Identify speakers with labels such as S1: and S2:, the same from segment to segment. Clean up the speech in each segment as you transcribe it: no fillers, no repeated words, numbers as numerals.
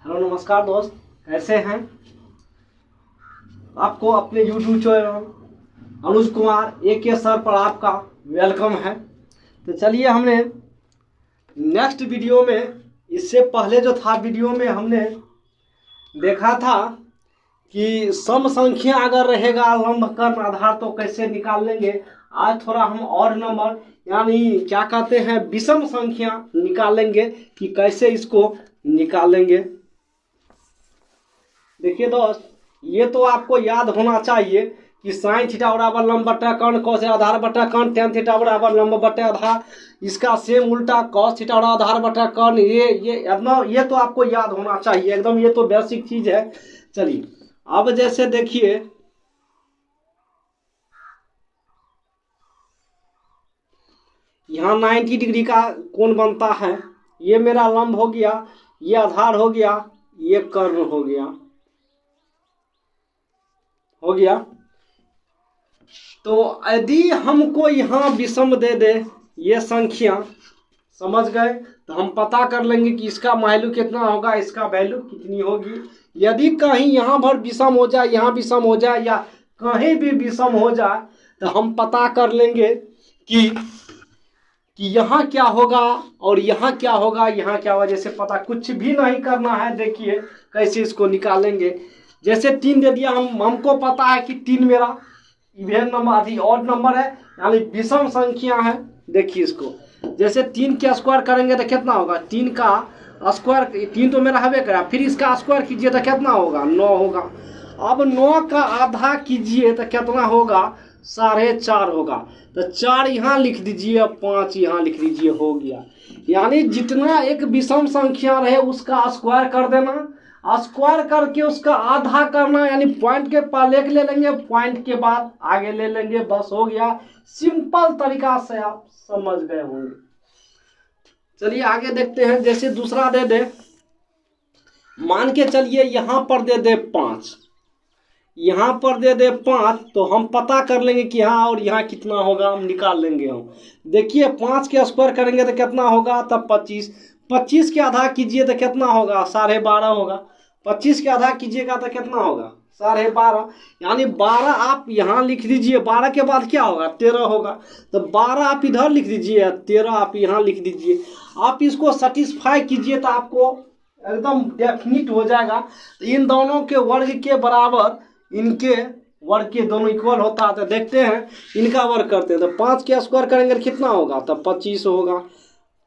S1: Hello नमस्कार दोस्त, कैसे हैं? आपको अपने YouTube channel Anuj Kumar AK sir पर आपका वेलकम है। तो चलिए, हमने नेक्स्ट वीडियो में, इससे पहले जो था वीडियो में हमने देखा था कि सम संख्या अगर रहेगा लंब कर्ण आधार तो कैसे निकाल लेंगे। आज थोड़ा हम और नंबर यानी क्या कहते हैं विषम संख्या निकालेंगे कि कैसे इसको निकालेंगे। देखिए दोस्त, ये तो आपको याद होना चाहिए कि साइन थीटा बराबर लंब बटा कर्ण कॉस आधार बटा कर्ण टेन थीटा बराबर लंब बटा आधार, इसका सेम उल्टा कॉस थीटा बराबर आधार बटा कर्ण। ये तो आपको याद होना चाहिए एकदम, ये तो बेसिक चीज है। चलिए अब जैसे देखिए, यहाँ 90 डिग्री का कोण बनता है। ये मेरा लंब हो गया, ये आधार हो गया, ये कर्ण हो गया। तो यदि हमको यहाँ विषम दे दे ये संख्या, समझ गए, तो हम पता कर लेंगे कि इसका वैल्यू कितना होगा, इसका वैल्यू कितनी होगी। यदि कहीं यहाँ पर विषम हो जाए, यहाँ विषम हो जाए या कहीं भी विषम हो जाए, तो हम पता कर लेंगे कि यहाँ क्या होगा और यहाँ क्या होगा, यहाँ क्या होगा। जैसे पता कुछ भी नहीं करना है, देखिए कैसे इसको निकालेंगे। जैसे 3 दे दिया, हमको पता है कि 3 मेरा इवन नंबर आदि ऑड नंबर है, यानी विषम संख्या है। देखिए इसको, जैसे 3 के स्क्वायर करेंगे तो कितना होगा, 3 का स्क्वायर, 3 तो मेरा हवे करा, फिर इसका स्क्वायर कीजिए तो कितना होगा, 9 होगा। अब 9 का आधा कीजिए तो कितना होगा, 4.5 होगा। तो 4 यहाँ लिख दीजिए, 5 यहाँ लिख दीजिए, हो गया। यानी जितना एक विषम संख्या रहे उसका स्क्वायर कर देना, स्क्वायर करके उसका आधा करना, यानी पॉइंट के पहले ले लेंगे, पॉइंट के बाद आगे ले लेंगे, बस हो गया। सिंपल तरीका से आप समझ गए होंगे। चलिए आगे देखते हैं। जैसे दूसरा दे दे, मान के चलिए यहाँ पर दे दे 5, यहाँ पर दे दे 5, तो हम पता कर लेंगे कि यहाँ और यहाँ कितना होगा, हम निकाल लेंगे। हम देखिए 5 के स्क्वायर करेंगे तो कितना होगा, तब 25। 25 के आधा कीजिए तो कितना होगा, 12.5 होगा। 25 के आधा कीजिएगा तो कितना होगा, 12.5। यानी 12 आप यहाँ लिख दीजिए, 12 के बाद क्या होगा, 13 होगा। तो 12 आप इधर लिख दीजिए, 13 आप यहाँ लिख दीजिए। आप इसको सेटिस्फाई कीजिए तो आपको एकदम डेफिनिट हो जाएगा। तो इन दोनों के वर्ग के बराबर इनके वर्ग के दोनों इक्वल होता है। तो देखते हैं इनका वर्ग करते हैं। तो 5 के स्क्वायर करेंगे तो कितना होगा, तब 25 होगा।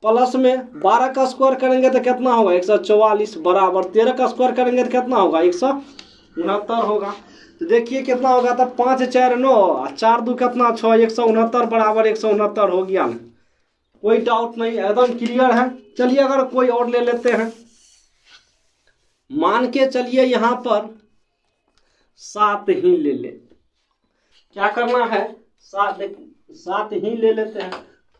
S1: प्लस में 12 का स्क्वायर करेंगे तो कितना होगा, 144 बराबर 13 का स्क्वायर करेंगे तो कितना होगा, 169 होगा। तो देखिए कितना होगा, तब 5 4 9 4 2 कितना 6, 169 बराबर 169 हो गया ना। कोई डाउट नहीं, एकदम क्लियर है। चलिए अगर कोई और ले लेते हैं, मान के चलिए यहाँ पर 7 ही ले ले। क्या करना है, 7 ही ले लेते हैं।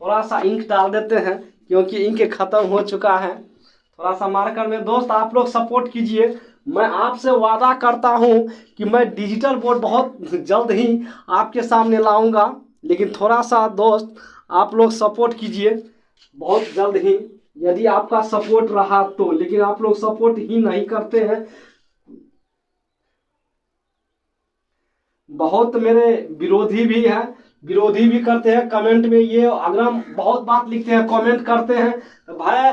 S1: थोड़ा सा इंक डाल देते हैं क्योंकि इंक खत्म हो चुका है। थोड़ा सा मार्कर में दोस्त आप लोग सपोर्ट कीजिए। मैं आपसे वादा करता हूं कि मैं डिजिटल बोर्ड बहुत जल्द ही आपके सामने लाऊंगा, लेकिन थोड़ा सा दोस्त आप लोग सपोर्ट कीजिए बहुत जल्द ही, यदि आपका सपोर्ट रहा तो। लेकिन आप लोग सपोर्ट ही नहीं करते हैं। बहुत मेरे विरोधी भी हैं, विरोधी भी करते हैं कमेंट में। ये अगर हम बहुत बात लिखते हैं, कमेंट करते हैं, तो भाई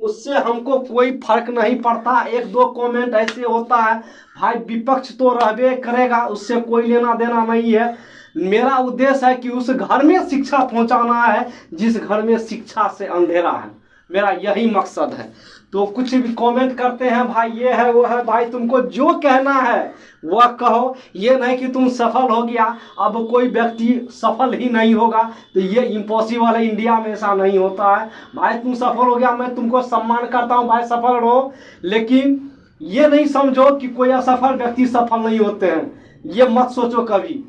S1: उससे हमको कोई फर्क नहीं पड़ता। 1-2 कमेंट ऐसे होता है भाई, विपक्ष तो रहबे करेगा, उससे कोई लेना देना नहीं है। मेरा उद्देश्य है कि उस घर में शिक्षा पहुंचाना है जिस घर में शिक्षा से अंधेरा है, मेरा यही मकसद है। तो कुछ भी कमेंट करते हैं भाई, ये है वो है, भाई तुमको जो कहना है वह कहो। ये नहीं कि तुम सफल हो गया अब कोई व्यक्ति सफल ही नहीं होगा, तो ये इम्पॉसिबल है। इंडिया में ऐसा नहीं होता है भाई। तुम सफल हो गया, मैं तुमको सम्मान करता हूँ भाई, सफल रहो। लेकिन ये नहीं समझो कि कोई असफल व्यक्ति सफल नहीं होते हैं, ये मत सोचो कभी।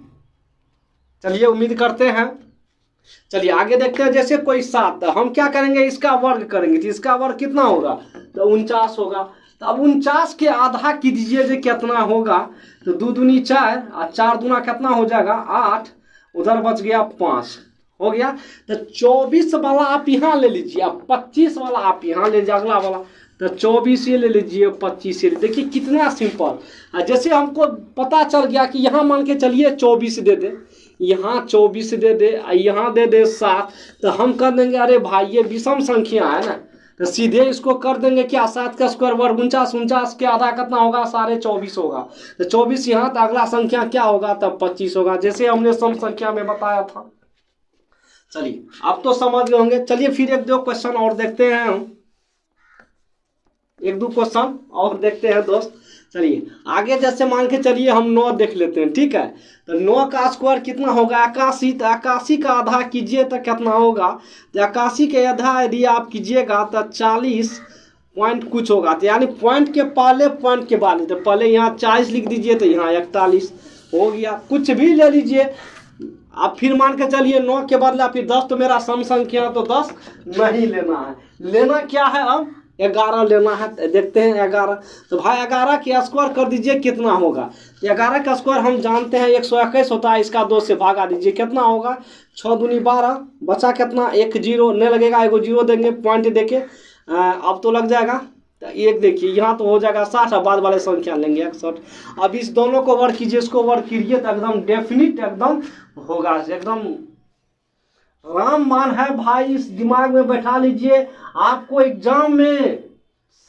S1: चलिए उम्मीद करते हैं। चलिए आगे देखते हैं। जैसे कोई 7, हम क्या करेंगे, इसका वर्ग करेंगे। तो इसका वर्ग कितना होगा, तो 49 होगा। तो अब 49 के आधा कीजिए जो कितना होगा, तो 2 दूनी 4 और 4 दूना कितना हो जाएगा, 8। उधर बच गया 5, हो गया। तो 24 वाला आप यहाँ ले लीजिए, अब 25 वाला आप यहाँ ले लीजिए, अगला वाला तो 24 ये ले लीजिए, 25 ये। देखिए कितना सिंपल। जैसे हमको पता चल गया कि यहाँ मान के चलिए 24 दे दे, यहाँ 24 दे दे, यहाँ दे दे 7, तो हम कर देंगे अरे भाई ये विषम संख्या है ना, तो सीधे इसको कर देंगे क्या, 7 का स्क्वायर वर्ग 49, 49 के आधा कितना होगा, 24.5 होगा। तो 24 यहाँ, तो अगला संख्या क्या होगा, तब 25 होगा, जैसे हमने सम संख्या में बताया था। चलिए अब तो समझ गए होंगे। चलिए फिर एक दो क्वेश्चन और देखते हैं हम, एक दो क्वेश्चन और देखते हैं दोस्त। चलिए आगे जैसे मान के चलिए हम 9 देख लेते हैं, ठीक है। तो 9 का स्क्वायर कितना होगा, 81। तो 81 का आधा कीजिए तो कितना होगा, तो 81 के आधा यदि आप कीजिएगा तो 40 पॉइंट कुछ होगा। तो यानी पॉइंट के पहले पॉइंट के बाद, तो पहले यहाँ 40 लिख दीजिए, तो यहाँ 41 हो गया। कुछ भी ले लीजिए आप, फिर मान के चलिए 9 के बदला फिर 10, तो मेरा सम संख्या तो 10 नहीं लेना है, लेना क्या है अब 11 लेना है। देखते हैं 11, तो भाई 11 के स्क्वायर कर दीजिए कितना होगा। 11 का स्क्वायर हम जानते हैं 121 होता है, इसका 2 से भागा दीजिए कितना होगा, 6 दूनी 12, बचा कितना, 1 0 नहीं लगेगा, एगो 0 देंगे पॉइंट देके, अब तो लग जाएगा। तो एक देखिए यहाँ तो हो जाएगा 60, और बाद वाले संख्या लेंगे 61। अब इस दोनों को वर्क कीजिए, इसको वर्क कीजिए तो एकदम डेफिनिट एकदम होगा, एकदम राम मान है भाई। इस दिमाग में बैठा लीजिए, आपको एग्जाम में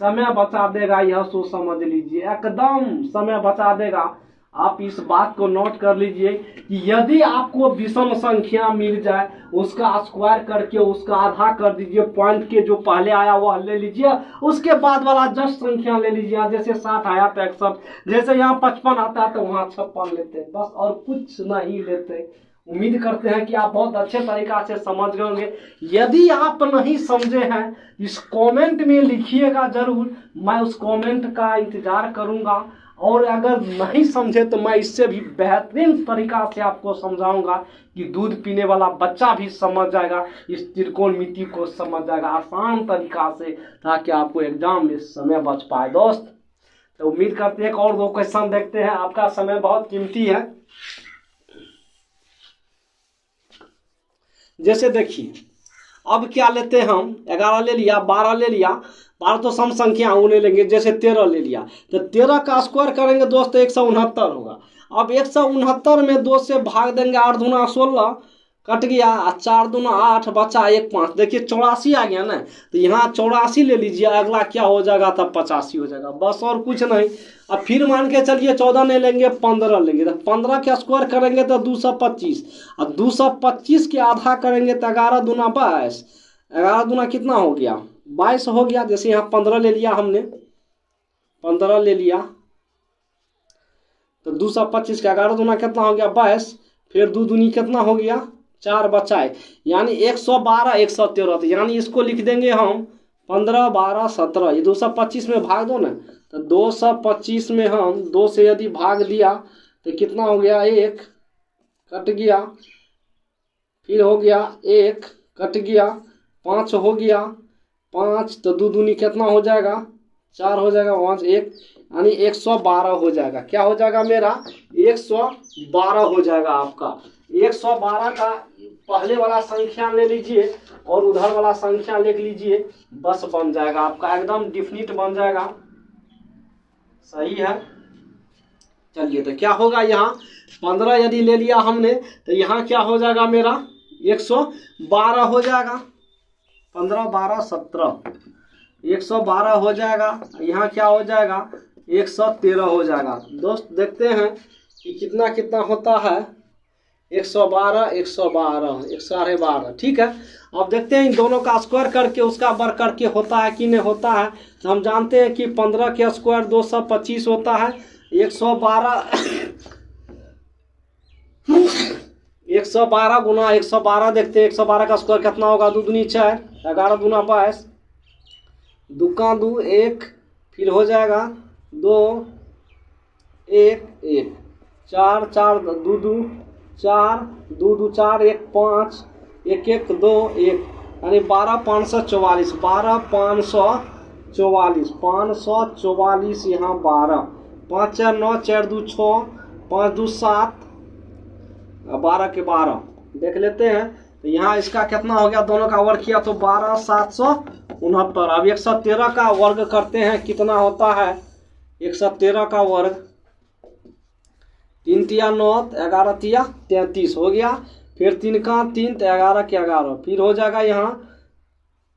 S1: समय बचा देगा, यह सो समझ लीजिए, एकदम समय बचा देगा। आप इस बात को नोट कर लीजिए कि यदि आपको विषम संख्या मिल जाए, उसका स्क्वायर करके उसका आधा कर दीजिए, पॉइंट के जो पहले आया वह ले लीजिए, उसके बाद वाला जस्ट संख्या ले लीजिए। जैसे 60 आया तो 61, जैसे यहाँ 55 आता है तो वहाँ 56 लेते हैं, बस और कुछ नहीं लेते। उम्मीद करते हैं कि आप बहुत अच्छे तरीका से समझ गए होंगे। यदि आप नहीं समझे हैं, इस कमेंट में लिखिएगा जरूर, मैं उस कमेंट का इंतजार करूंगा। और अगर नहीं समझे तो मैं इससे भी बेहतरीन तरीका से आपको समझाऊंगा कि दूध पीने वाला बच्चा भी समझ जाएगा, इस त्रिकोणमिति को समझ जाएगा आसान तरीका से, ताकि आपको एग्जाम में समय बच पाए दोस्त। तो उम्मीद करते हैं, एक और 2 क्वेश्चन देखते हैं, आपका समय बहुत कीमती है। जैसे देखिए अब क्या लेते हैं हम, 11 ले लिया, 12 ले लिया, 12 तो सम संख्या उन्हें लेंगे, जैसे 13 ले लिया, तो 13 का स्क्वायर करेंगे दोस्त 169 होगा। अब 169 में 2 से भाग देंगे, 8 दूना 16 कट गया, 4 दूना 8, बचा 1 5। देखिए 84 आ गया ना, तो यहाँ 84 ले लीजिए, अगला क्या हो जाएगा, तब 85 हो जाएगा, बस और कुछ नहीं। अब फिर मान के चलिए 14 नहीं लेंगे, 15 लेंगे, तो 15 के स्क्वायर करेंगे तो 225, और 225 के आधा करेंगे तो 11 दूना 22, 11 दूना कितना हो गया, 22 हो गया। जैसे यहाँ 15 ले लिया हमने, 15 ले लिया, तो 225 का 11 दूना कितना हो गया, 22, फिर 2 दूनी कितना हो गया, 4 बचाए, यानी 112 113। यानी इसको लिख देंगे हम 15 12 17, ये 225 में भाग दो ना, तो 225 में हम 2 से यदि भाग दिया तो कितना हो गया, 1 कट गया, फिर हो गया 1 कट गया, 5 हो गया, 5 तो 2 दूनी कितना हो जाएगा, 4 हो जाएगा, 5 1, यानी 112 हो जाएगा। क्या हो जाएगा मेरा, 112 हो जाएगा आपका। 112 का पहले वाला संख्या ले लीजिए और उधर वाला संख्या लिख लीजिए, बस बन जाएगा आपका, एकदम डिफिनिट बन जाएगा। सही है। चलिए तो क्या होगा, यहाँ 15 यदि ले लिया हमने तो यहाँ क्या हो जाएगा मेरा, 112 हो जाएगा, 15 12 17, 112 हो जाएगा। यहाँ क्या हो जाएगा, 113 हो जाएगा। दोस्त देखते हैं कि कितना कितना होता है, 112 112 112, ठीक है। अब देखते हैं इन दोनों का स्क्वायर करके उसका वर्ग करके होता है कि नहीं होता है। तो हम जानते हैं कि 15 के स्क्वायर 225 होता है, 112 112 गुना 112 देखते हैं, 112 का स्क्वायर कितना होगा, 2 दूनी 4, 11 दूना 22, 2 का 2 1, फिर हो जाएगा 2 1 1, 4 4 2 2 4 2 2 4 1 5 1 1 2 1, यानी 12 544, 12 544, 544 यहाँ 12, 5 4 9 4 2 6, 5 2 7, 12 के 12 देख लेते हैं, तो यहाँ इसका कितना हो गया, दोनों का वर्ग किया तो 12,769। अब 113 का वर्ग करते हैं, कितना होता है 113 का वर्ग, 3 तिया 9, 11 तिया 33 हो गया। फिर 3 का 3 तो 11 के 11, फिर हो जाएगा यहाँ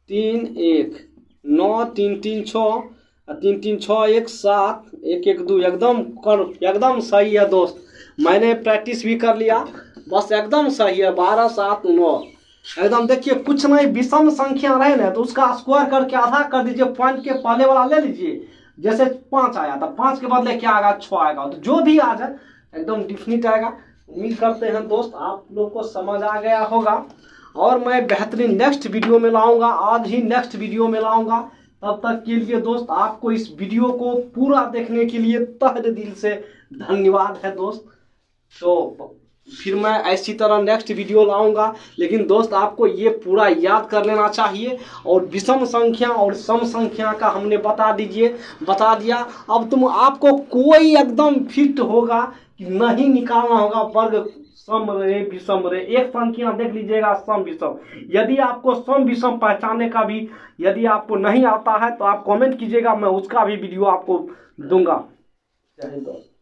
S1: 3 1 9 3 3 6 3 3 6 1 7 1 1 2, एकदम सही है दोस्त। मैंने प्रैक्टिस भी कर लिया, बस एकदम सही है। 12 7 9 एकदम। देखिए कुछ नहीं, विषम संख्या रहे ना तो उसका स्क्वायर करके आधा कर दीजिए, पॉइंट के पहले वाला ले लीजिए। जैसे 5 आया तो 5 के बदले क्या आएगा, 6 आएगा। तो जो भी आ जाए एकदम डिफिनिट आएगा। उम्मीद करते हैं दोस्त आप लोग को समझ आ गया होगा, और मैं बेहतरीन नेक्स्ट वीडियो में लाऊंगा, आज ही नेक्स्ट वीडियो में लाऊंगा। तब तक के लिए दोस्त आपको इस वीडियो को पूरा देखने के लिए तहे दिल से धन्यवाद है दोस्त। तो फिर मैं ऐसी तरह नेक्स्ट वीडियो लाऊंगा, लेकिन दोस्त आपको ये पूरा याद कर लेना चाहिए। और विषम संख्या और सम संख्या का हमने बता दिया। अब आपको कोई एकदम फिट होगा कि नहीं निकालना होगा वर्ग सम रहे विषम रहे। एक संख्या देख लीजिएगा सम विषम, यदि आपको सम विषम पहचानने का भी यदि आपको नहीं आता है तो आप कमेंट कीजिएगा, मैं उसका भी वीडियो आपको दूंगा। जय हिंद दोस्त।